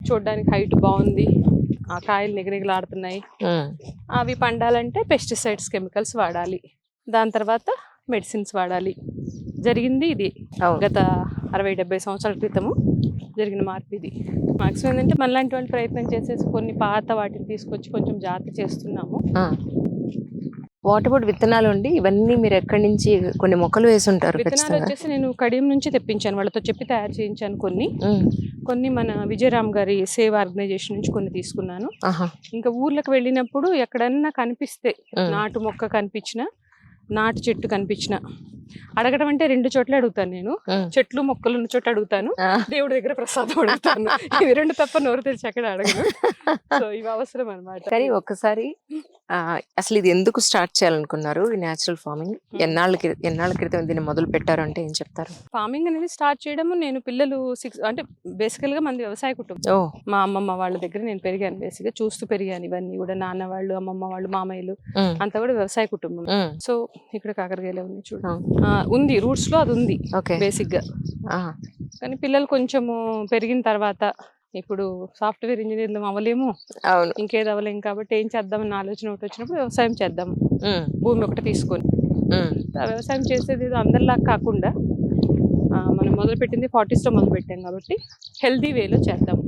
చూడడానికి హైట్ బాగుంది, ఆ కాయలు నిగనిగలాడుతున్నాయి, అవి పండాలంటే పెస్టిసైడ్స్ కెమికల్స్ వాడాలి, దాని తర్వాత మెడిసిన్స్ వాడాలి. జరిగింది ఇది గత 60-70 సంవత్సరాల క్రితము జరిగిన మార్పు ఇది. మాక్సిమం ఏంటంటే మనలాంటి వాళ్ళు ప్రయత్నం చేసేసి కొన్ని పాత వాటిని తీసుకొచ్చి కొంచెం జాగ్రత్త చేస్తున్నాము. వాట్ అబౌట్ విత్తనాలు అండి? ఇవన్నీ మీరు ఎక్కడి నుంచి కొన్ని మొక్కలు వేసి ఉంటారు? విత్తనాలు వచ్చేసి నేను కడియం నుంచి తెప్పించాను, వాళ్ళతో చెప్పి తయారు చేయించాను. కొన్ని మన విజయరామ్ గారి సేవ్ ఆర్గనైజేషన్ నుంచి కొన్ని తీసుకున్నాను. ఇంకా ఊర్లకు వెళ్ళినప్పుడు ఎక్కడన్నా కనిపిస్తే, నాటు మొక్క కనిపించిన, నాటు చెట్టు కనిపించిన, అడగడం అంటే 2 చోట్ల అడుగుతాను నేను. చెట్లు మొక్కలు ఉన్న చోట అడుగుతాను, దేవుడి దగ్గర ప్రసాదం అడుగుతాను. ఇవి 2 తప్ప నోరు తెరిచి అక్కడ అడగను. సో ఇవి అవసరం అనమాట. కానీ ఒక్కసారి అసలు ఇది ఎందుకు స్టార్ట్ చేయాలనుకున్నారు ఈ న్యాచురల్ ఫార్మింగ్? ఎన్నాళ్ళ క్రితం దీన్ని మొదలు పెట్టారు అంటే ఏం చెప్తారు? ఫార్మింగ్ అనేది స్టార్ట్ చేయడము, నేను పిల్లలు 6 అంటే బేసికల్ గా మంది వ్యవసాయ కుటుంబం. మా అమ్మమ్మ వాళ్ళ దగ్గర నేను పెరిగాను, బేసిక్ గా చూస్తూ పెరిగాను. ఇవన్నీ కూడా నాన్న వాళ్ళు, అమ్మమ్మ వాళ్ళు, మామయ్యలు అంతా కూడా వ్యవసాయ కుటుంబం. సో ఇక్కడ కాకరకాయలే ఉంది చూడు, ఉంది రూట్స్ లో అది ఉంది బేసిక్ గా. కానీ పిల్లలు కొంచెము పెరిగిన తర్వాత ఇప్పుడు సాఫ్ట్వేర్ ఇంజనీర్లు అవ్వలేము, ఇంకేది అవ్వలేము, కాబట్టి ఏం చేద్దామని ఆలోచన ఒకటి వచ్చినప్పుడు వ్యవసాయం చేద్దాము, భూమి ఒకటి తీసుకొని. వ్యవసాయం చేసేది అందరిలా కాకుండా మనం మొదలుపెట్టింది 40s లో మొదలు పెట్టాం కాబట్టి హెల్దీ వేలో చేద్దాం.